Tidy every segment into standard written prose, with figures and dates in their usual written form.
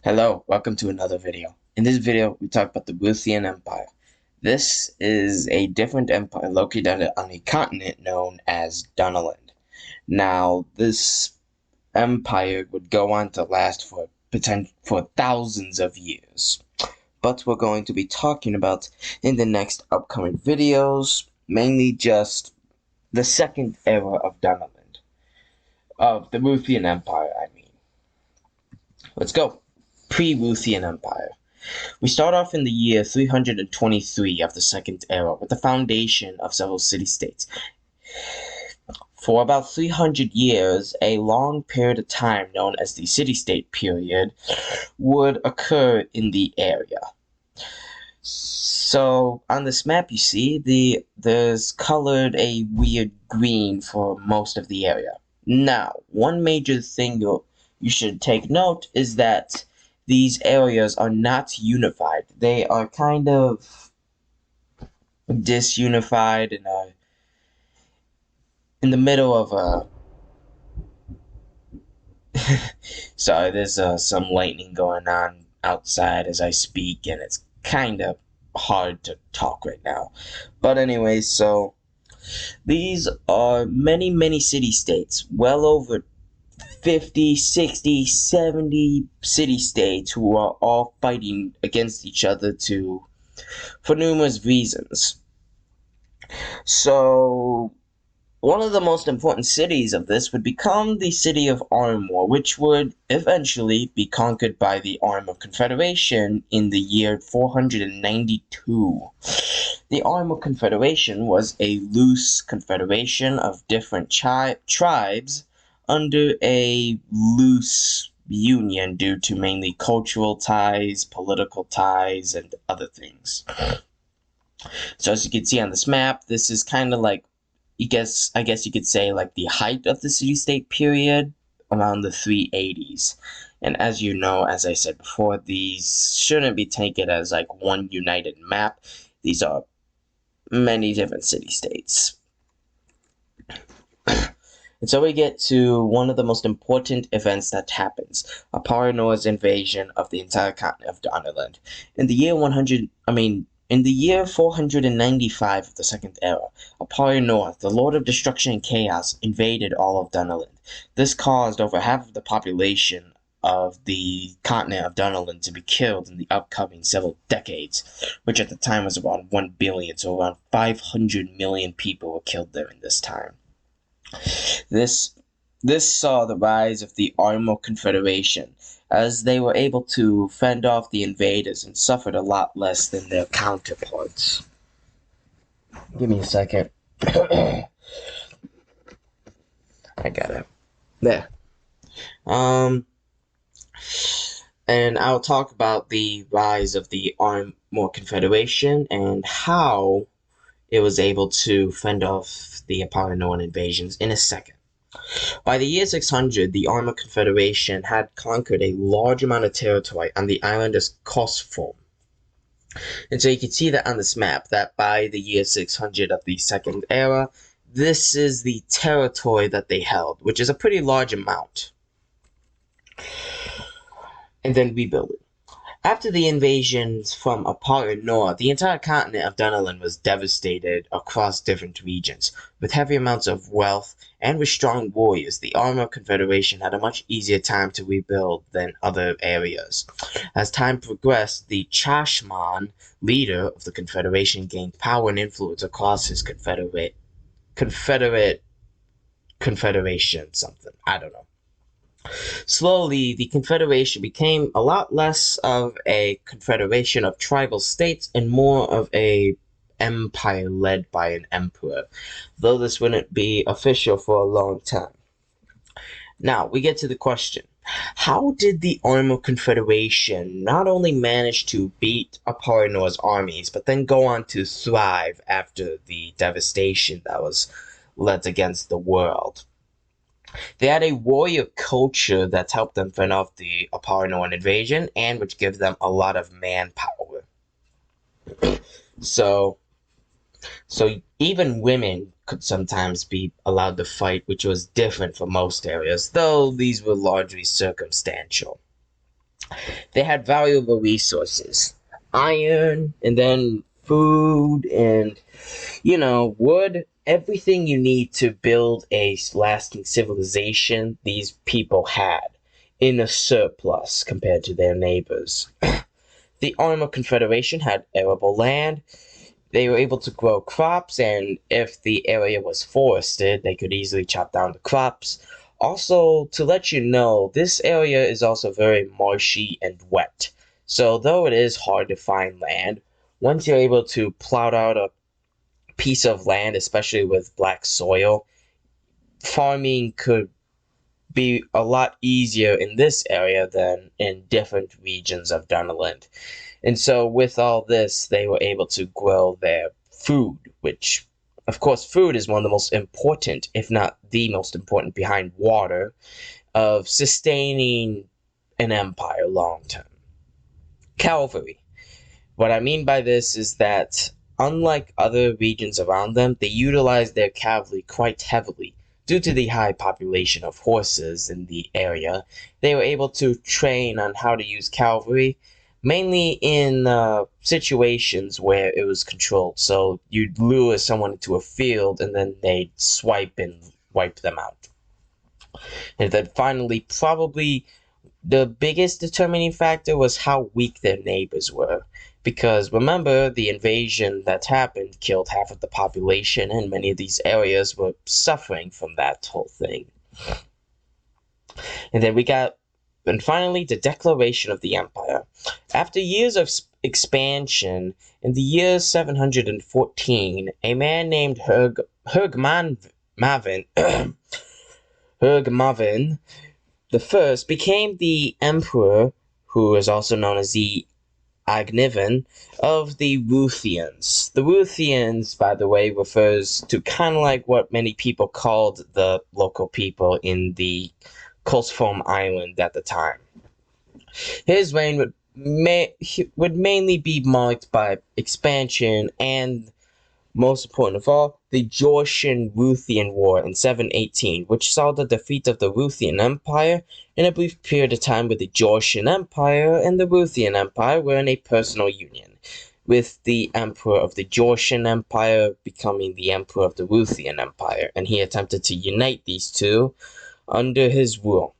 Hello, welcome to another video. In this video, we talk about the Ruthian Empire. This is a different empire located on a continent known as Dunnerland. Now, this empire would go on to last for thousands of years. But we're going to be talking about in the next upcoming videos, mainly just the second era of Dunnerland. Of the Ruthian Empire, I mean. Let's go. Pre-Ruthian Empire. We start off in the year 323 of the Second Era with the foundation of several city-states. For about 300 years, a long period of time known as the city-state period would occur in the area. So on this map you see, there's colored a weird green for most of the area. Now, one major thing you should take note is that these areas are not unified. They are kind of disunified and are in the middle of a... Sorry, there's some lightning going on outside as I speak, and it's kind of hard to talk right now. But anyway, so these are many city-states, well over 50, 60, 70 city-states who are all fighting against each other for numerous reasons. So, one of the most important cities of this would become the city of Armor, which would eventually be conquered by the Armor Confederation in the year 492. The Armor Confederation was a loose confederation of different tribes under a loose union due to mainly cultural ties, political ties, and other things. So as you can see on this map, this is kind of like, I guess you could say like the height of the city-state period around the 380s. And as you know, as I said before, these shouldn't be taken as like one united map. These are many different city-states. And so we get to one of the most important events that happens, Aparnor's invasion of the entire continent of Donnerland. In the year 495 of the Second Era, Aparnor, the Lord of Destruction and Chaos, invaded all of Dunnerland. This caused over half of the population of the continent of Dunnerland to be killed in the upcoming several decades, which at the time was around 1 billion, so around 500 million people were killed during this time. This saw the rise of the Armor Confederation, as they were able to fend off the invaders and suffered a lot less than their counterparts. Give me a second. I got it. There. And I'll talk about the rise of the Armor Confederation and how it was able to fend off the Aparnoan invasions in a second. By the year 600, the Armor Confederation had conquered a large amount of territory on the island of Kosform. And so you can see that on this map, that by the year 600 of the Second Era, this is the territory that they held, which is a pretty large amount. And then rebuilding. After the invasions from Aparnor, the entire continent of Dunnerland was devastated across different regions. With heavy amounts of wealth and with strong warriors, the Armor Confederation had a much easier time to rebuild than other areas. As time progressed, the Chashman, leader of the Confederation, gained power and influence across his confederation, something. I don't know. Slowly, the Confederation became a lot less of a confederation of tribal states and more of an empire led by an emperor, though this wouldn't be official for a long time. Now, we get to the question. How did the Armor Confederation not only manage to beat Aparnor's armies, but then go on to thrive after the devastation that was led against the world? They had a warrior culture that helped them fend off the Aparnoan invasion and which gives them a lot of manpower. So even women could sometimes be allowed to fight, which was different for most areas, though these were largely circumstantial. They had valuable resources, iron, and then food, and wood, everything you need to build a lasting civilization, these people had in a surplus compared to their neighbors. The Armor Confederation had arable land. They were able to grow crops, and if the area was forested, they could easily chop down the crops. Also, to let you know, this area is also very marshy and wet. So, though it is hard to find land, once you're able to plow out a piece of land, especially with black soil, farming could be a lot easier in this area than in different regions of Dunderland. And so, with all this, they were able to grow their food, which, of course, food is one of the most important, if not the most important, behind water, of sustaining an empire long term. Cavalry. What I mean by this is that, unlike other regions around them, they utilized their cavalry quite heavily. Due to the high population of horses in the area, they were able to train on how to use cavalry, mainly in situations where it was controlled. So you'd lure someone into a field and then they'd swipe and wipe them out. And then finally, probably the biggest determining factor was how weak their neighbors were. Because remember, the invasion that happened killed half of the population, and many of these areas were suffering from that whole thing. And then and finally, the declaration of the empire. After years of expansion, in the year 714, a man named Hurgmavin the first became the emperor, who is also known as the Agnivan, of the Ruthians. The Ruthians, by the way, refers to kind of like what many people called the local people in the Coastfoam Island at the time. His reign would mainly be marked by expansion and, most important of all, the Georgian-Ruthian War in 718, which saw the defeat of the Ruthian Empire in a brief period of time where the Georgian Empire and the Ruthian Empire were in a personal union, with the Emperor of the Georgian Empire becoming the Emperor of the Ruthian Empire, and he attempted to unite these two under his rule.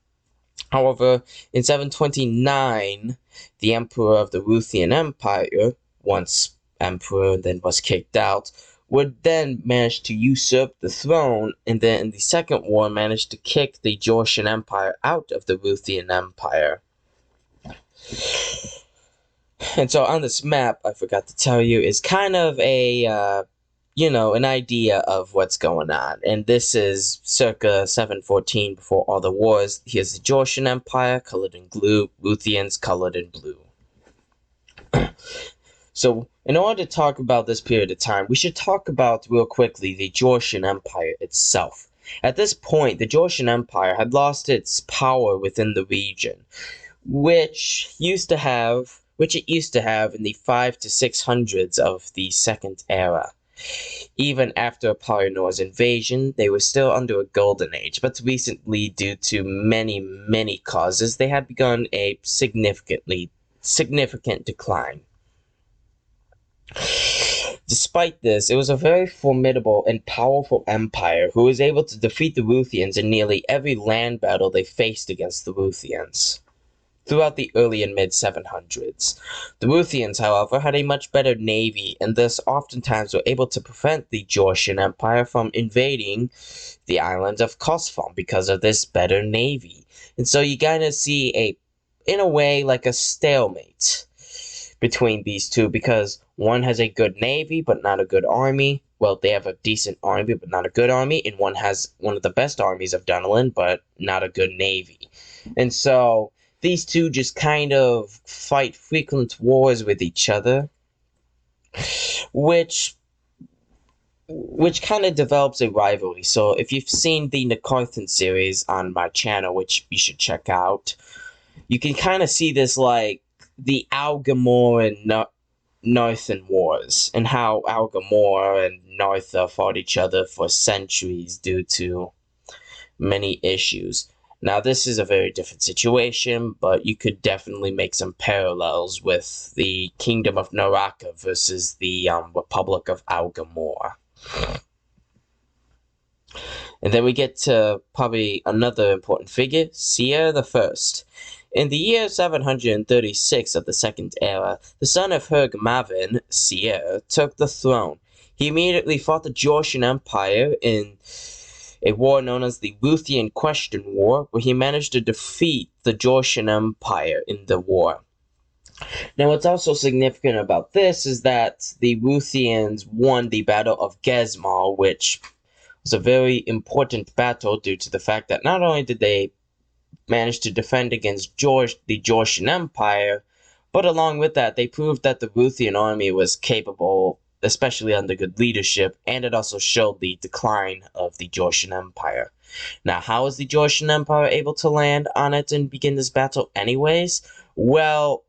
However, in 729, the Emperor of the Ruthian Empire, once emperor then was kicked out, would then manage to usurp the throne, and then in the Second War managed to kick the Georgian Empire out of the Ruthian Empire. And so on this map, I forgot to tell you, is kind of an idea of what's going on. And this is circa 714 before all the wars. Here's the Georgian Empire, colored in blue, Ruthians colored in blue. So, in order to talk about this period of time, we should talk about, real quickly, the Georgian Empire itself. At this point, the Georgian Empire had lost its power within the region, which it used to have in the 500s to 600s of the Second Era. Even after Polynor's invasion, they were still under a golden age, but recently, due to many, many causes, they had begun a significant decline. Despite this, it was a very formidable and powerful empire who was able to defeat the Ruthians in nearly every land battle they faced against the Ruthians throughout the early and mid-700s. The Ruthians, however, had a much better navy, and thus oftentimes were able to prevent the Georgian Empire from invading the island of Coastfoam because of this better navy. And so you kind of see in a way, like a stalemate between these two, because one has a good navy but not a good army. Well, they have a decent army but not a good army, and one has one of the best armies of Dunderland but not a good navy. And so these two just kind of fight frequent wars with each other, which kind of develops a rivalry. So if you've seen the Nakarthan series on my channel, which you should check out, you can kind of see this like the Algamore and Narthan wars, and how Algamore and Nartha fought each other for centuries due to many issues. Now, this is a very different situation, but you could definitely make some parallels with the Kingdom of Naraka versus the Republic of Algamore. And then we get to probably another important figure, Seir the First. In the year 736 of the Second Era, the son of Hergmavin, Seir, took the throne. He immediately fought the Georgian Empire in a war known as the Ruthian Question War, where he managed to defeat the Georgian Empire in the war. Now, what's also significant about this is that the Ruthians won the Battle of Gezmal, which was a very important battle due to the fact that not only did they manage to defend against the Georgian Empire, but along with that, they proved that the Ruthian army was capable, especially under good leadership, and it also showed the decline of the Georgian Empire. Now, how was the Georgian Empire able to land on it and begin this battle anyways? Well,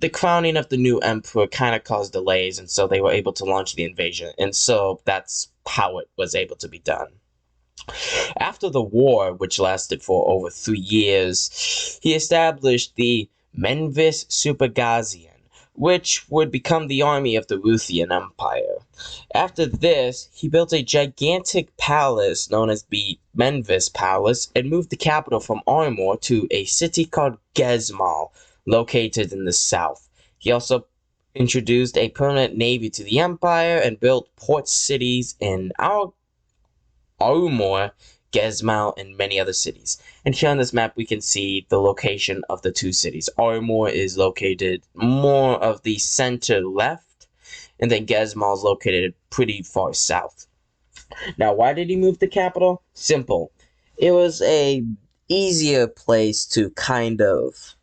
the crowning of the new emperor kind of caused delays, and so they were able to launch the invasion, and so that's how it was able to be done. After the war, which lasted for over 3 years, he established the Menvis Supergazian, which would become the army of the Ruthian Empire. After this, he built a gigantic palace known as the Menvis Palace and moved the capital from Armor to a city called Gezmal, located in the south. He also introduced a permanent navy to the empire and built port cities in Armor, Gezmal, and many other cities. And here on this map we can see the location of the two cities. Armor is located more of the center left, and then Gezmal is located pretty far south. Now, why did he move the capital? Simple. It was a easier place to kind of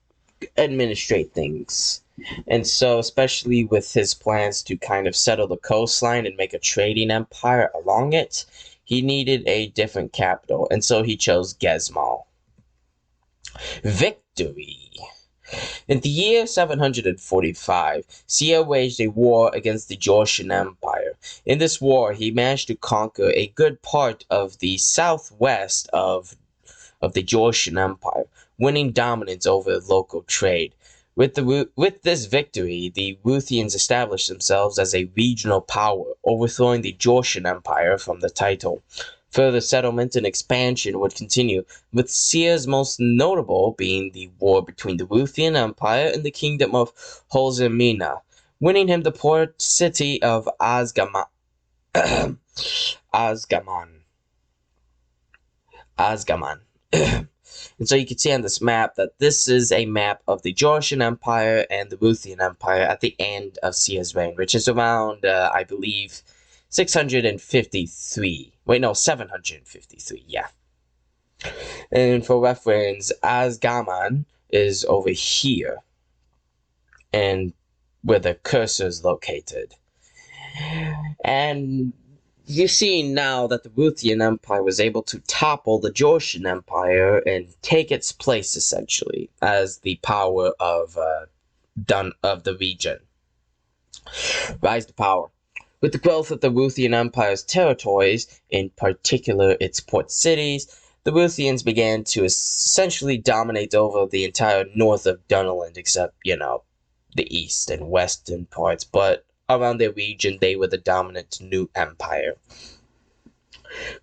administrate things. And so, especially with his plans to kind of settle the coastline and make a trading empire along it, he needed a different capital, and so he chose Gezmal. Victory. In the year 745, Seir waged a war against the Georgian Empire. In this war, he managed to conquer a good part of the southwest of the Georgian Empire, winning dominance over local trade. With this victory, the Ruthians established themselves as a regional power, overthrowing the Georgian Empire from the title. Further settlement and expansion would continue, with Seir's most notable being the war between the Ruthian Empire and the Kingdom of Holzemina, winning him the port city of Azgaman. And so you can see on this map that this is a map of the Georgian Empire and the Ruthian Empire at the end of Seir's reign, which is around, I believe, 653. Wait, no, 753, yeah. And for reference, Azgaman is over here, and where the cursor is located. And you see now that the Ruthian Empire was able to topple the Georgian Empire and take its place, essentially, as the power of the region. Rise to power. With the growth of the Ruthian Empire's territories, in particular its port cities, the Ruthians began to essentially dominate over the entire north of Dunnerland, except, the east and western parts, but around their region, they were the dominant new empire.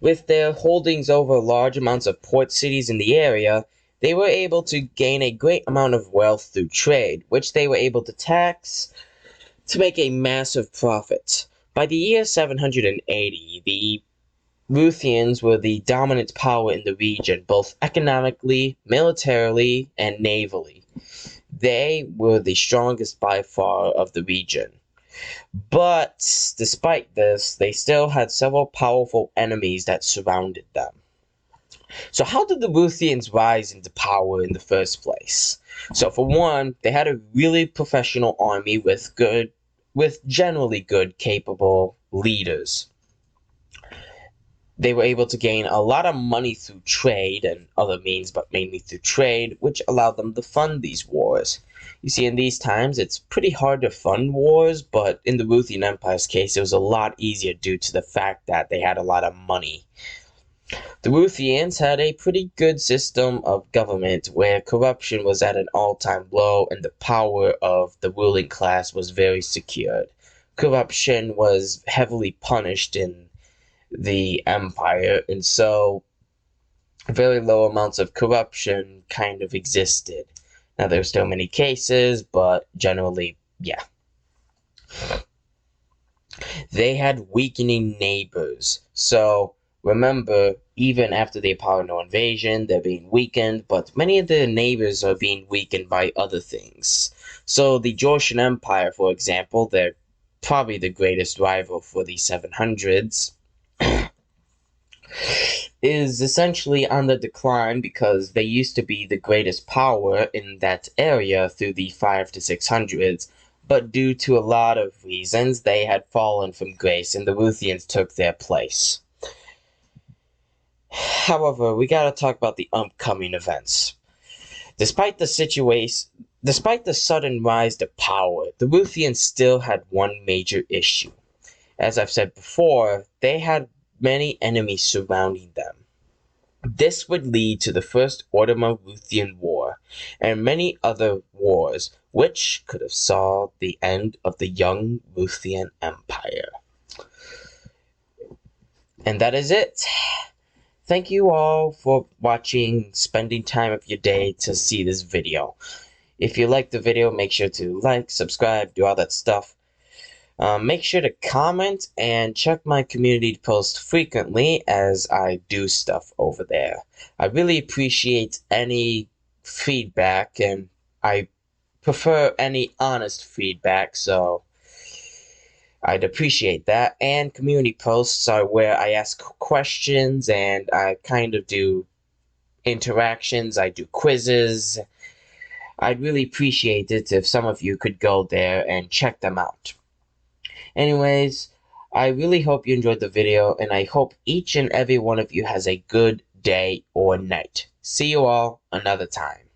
With their holdings over large amounts of port cities in the area, they were able to gain a great amount of wealth through trade, which they were able to tax to make a massive profit. By the year 780, the Ruthians were the dominant power in the region, both economically, militarily, and navally. They were the strongest by far of the region. But despite this, they still had several powerful enemies that surrounded them. So how did the Ruthians rise into power in the first place? So for one, they had a really professional army with generally good, capable leaders. They were able to gain a lot of money through trade and other means, but mainly through trade, which allowed them to fund these wars. You see, in these times, it's pretty hard to fund wars, but in the Ruthian Empire's case, it was a lot easier due to the fact that they had a lot of money. The Ruthians had a pretty good system of government where corruption was at an all-time low and the power of the ruling class was very secured. Corruption was heavily punished in the empire, and so very low amounts of corruption kind of existed. Now, there's still many cases, but generally, yeah. They had weakening neighbors. So remember, even after the Apollo invasion, they're being weakened, but many of their neighbors are being weakened by other things. So the Georgian Empire, for example, they're probably the greatest rival for the 700s, is essentially on the decline because they used to be the greatest power in that area through the 5 to 600s, but due to a lot of reasons, they had fallen from grace and the Ruthians took their place. However, we gotta talk about the upcoming events. Despite the sudden rise to power, the Ruthians still had one major issue. As I've said before, they had many enemies surrounding them. This would lead to the First Ottoman-Ruthian War and many other wars, which could have saw the end of the young Ruthian Empire. And that is it. Thank you all for watching, spending time of your day to see this video. If you liked the video, make sure to like, subscribe, do all that stuff. Make sure to comment and check my community post frequently as I do stuff over there. I really appreciate any feedback, and I prefer any honest feedback, so I'd appreciate that. And community posts are where I ask questions and I kind of do interactions, I do quizzes. I'd really appreciate it if some of you could go there and check them out. Anyways, I really hope you enjoyed the video, and I hope each and every one of you has a good day or night. See you all another time.